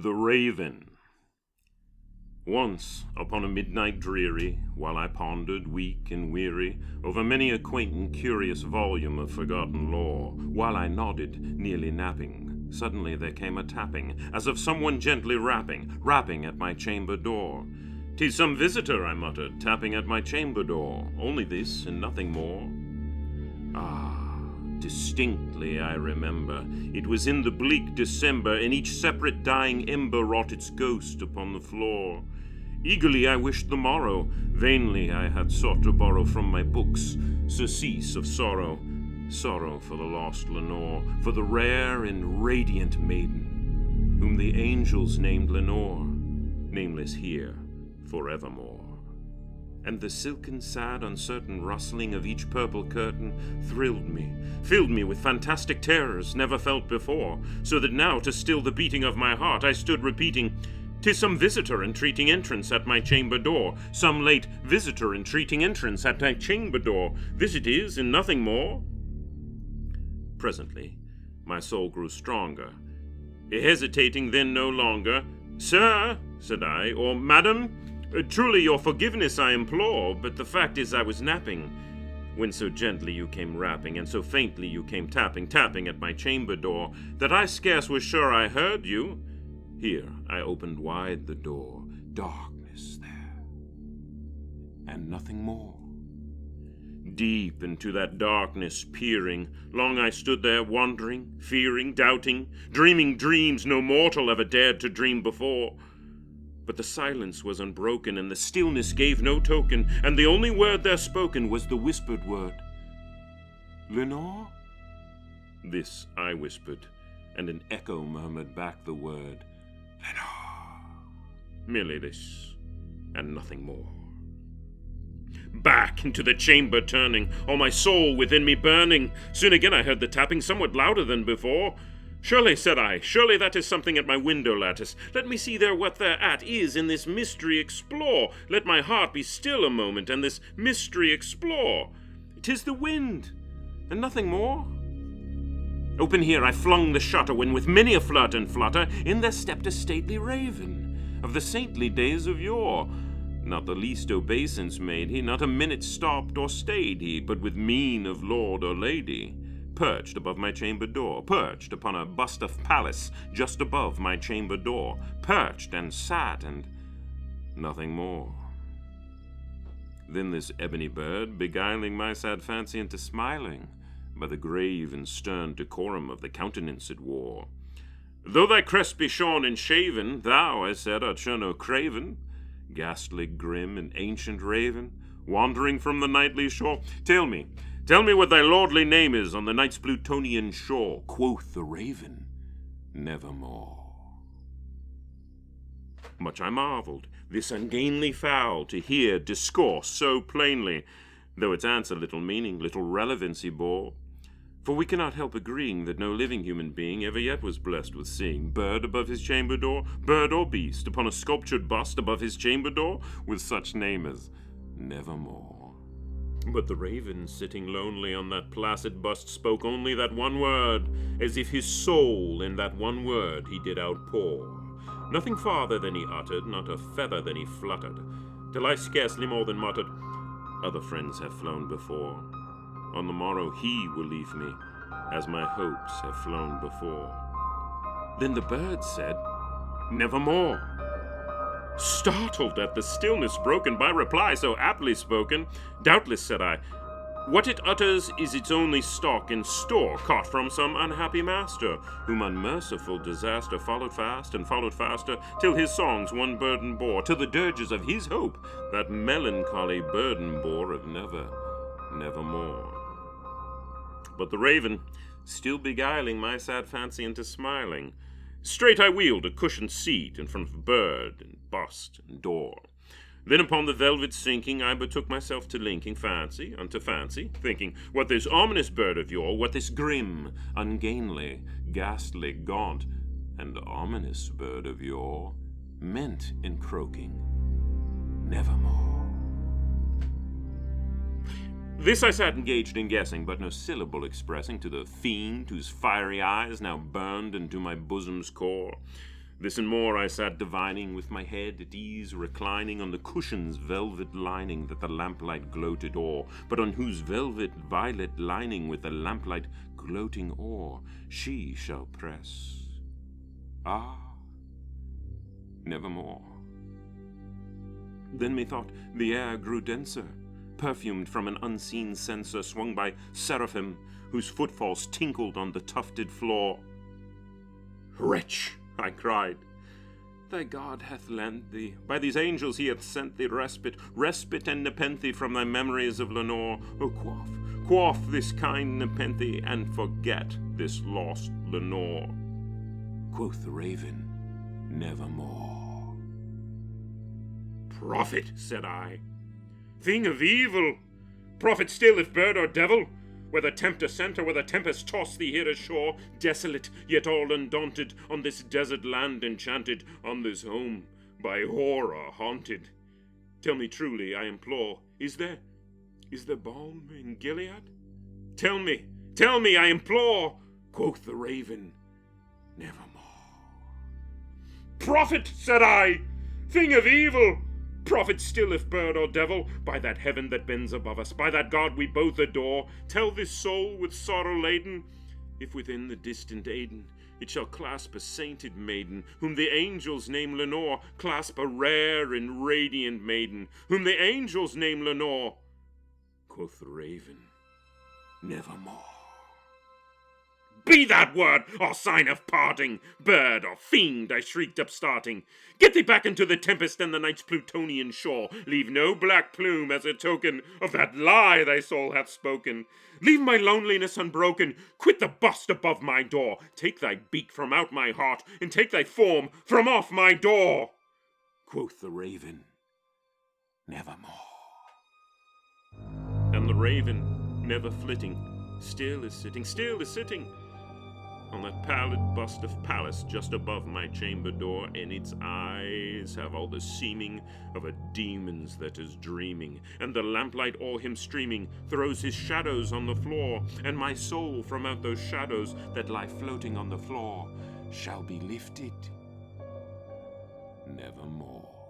The Raven. Once, upon a midnight dreary, while I pondered, weak and weary, over many a quaint and curious volume of forgotten lore, while I nodded, nearly napping, suddenly there came a tapping, as of someone gently rapping at my chamber door. "'Tis some visitor," I muttered, tapping at my chamber door, "only this and nothing more." Distinctly I remember, it was in the bleak December, and each separate dying ember wrought its ghost upon the floor. Eagerly I wished the morrow, vainly I had sought to borrow from my books surcease of sorrow, sorrow for the lost Lenore, for the rare and radiant maiden, whom the angels named Lenore, nameless here forevermore. And the silken, sad, uncertain rustling of each purple curtain thrilled me, filled me with fantastic terrors never felt before, so that now, to still the beating of my heart, I stood repeating, "'Tis some visitor entreating entrance at my chamber door, some late visitor entreating entrance at my chamber door, this it is, and nothing more." Presently, my soul grew stronger. Hesitating then no longer, "Sir," said I, or "Madam, truly your forgiveness I implore, but the fact is I was napping, when so gently you came rapping, and so faintly you came tapping at my chamber door, that I scarce was sure I heard you." Here I opened wide the door, darkness there, and nothing more. Deep into that darkness peering, long I stood there wondering, fearing, doubting, dreaming dreams no mortal ever dared to dream before. But the silence was unbroken, and the stillness gave no token, and the only word there spoken was the whispered word, "Lenore?" This I whispered, and an echo murmured back the word, "Lenore." Merely this, and nothing more. Back into the chamber turning, all my soul within me burning, soon again I heard the tapping somewhat louder than before. "Surely," said I, "surely that is something at my window lattice. Let me see there what thereat is, and this mystery explore. Let my heart be still a moment, and this mystery explore. 'Tis the wind, and nothing more." Open here I flung the shutter, when with many a flirt and flutter, in there stepped a stately raven, of the saintly days of yore. Not the least obeisance made he, not a minute stopped or stayed he, but with mien of lord or lady, perched above my chamber door, perched upon a bust of Pallas just above my chamber door, perched and sat, and nothing more. Then this ebony bird, beguiling my sad fancy into smiling, by the grave and stern decorum of the countenance it wore. "Though thy crest be shorn and shaven, thou," I said, "art sure no craven, ghastly, grim, and ancient raven, wandering from the nightly shore. Tell me what thy lordly name is on the night's Plutonian shore." Quoth the raven, "Nevermore." Much I marveled, this ungainly fowl to hear discourse so plainly, though its answer little meaning, little relevancy bore. For we cannot help agreeing that no living human being ever yet was blessed with seeing bird above his chamber door, bird or beast, upon a sculptured bust above his chamber door, with such name as Nevermore. But the raven, sitting lonely on that placid bust, spoke only that one word, as if his soul in that one word he did outpour. Nothing farther than he uttered, not a feather than he fluttered, till I scarcely more than muttered, "Other friends have flown before. On the morrow he will leave me, as my hopes have flown before." Then the bird said, "Nevermore." Startled at the stillness broken by reply so aptly spoken, "Doubtless," said I, "what it utters is its only stock and store, caught from some unhappy master, whom unmerciful disaster followed fast and followed faster, till his songs one burden bore, till the dirges of his hope that melancholy burden bore of nevermore." But the raven, still beguiling my sad fancy into smiling, straight I wheeled a cushioned seat in front of bird and bust and door. Then upon the velvet sinking, I betook myself to linking fancy unto fancy, thinking what this ominous bird of yore, what this grim, ungainly, ghastly, gaunt, and ominous bird of yore meant in croaking "Nevermore." This I sat engaged in guessing, but no syllable expressing to the fiend whose fiery eyes now burned into my bosom's core. This and more I sat divining, with my head at ease reclining on the cushion's velvet lining that the lamplight gloated o'er, but on whose velvet violet lining with the lamplight gloating o'er she shall press. Ah, nevermore. Then methought the air grew denser, perfumed from an unseen censer swung by seraphim, whose footfalls tinkled on the tufted floor. Wretch, I cried, thy God hath lent thee, by these angels he hath sent thee respite and nepenthe from thy memories of Lenore. O quaff this kind nepenthe, and forget this lost Lenore. Quoth the raven, nevermore. Prophet, said I, thing of evil, prophet still if bird or devil, whether tempter sent or whether tempest toss thee here ashore, desolate yet all undaunted, on this desert land enchanted, on this home by horror haunted. Tell me truly, I implore, is there balm in Gilead? Tell me, I implore. Quoth the raven, nevermore. Prophet, said I, thing of evil, prophet still if bird or devil, by that heaven that bends above us, by that God we both adore, tell this soul with sorrow laden, if within the distant Aden it shall clasp a sainted maiden, whom the angels name Lenore, clasp a rare and radiant maiden, whom the angels name Lenore. Quoth the raven, nevermore. Be that word or sign of parting, bird or fiend, I shrieked upstarting. Get thee back into the tempest and the night's Plutonian shore. Leave no black plume as a token of that lie thy soul hath spoken. Leave my loneliness unbroken. Quit the bust above my door. Take thy beak from out my heart, and take thy form from off my door. Quoth the raven, nevermore. And the raven, never flitting, still is sitting on that pallid bust of Pallas just above my chamber door, and its eyes have all the seeming of a demon's that is dreaming, and the lamplight o'er him streaming throws his shadows on the floor, and my soul from out those shadows that lie floating on the floor shall be lifted nevermore.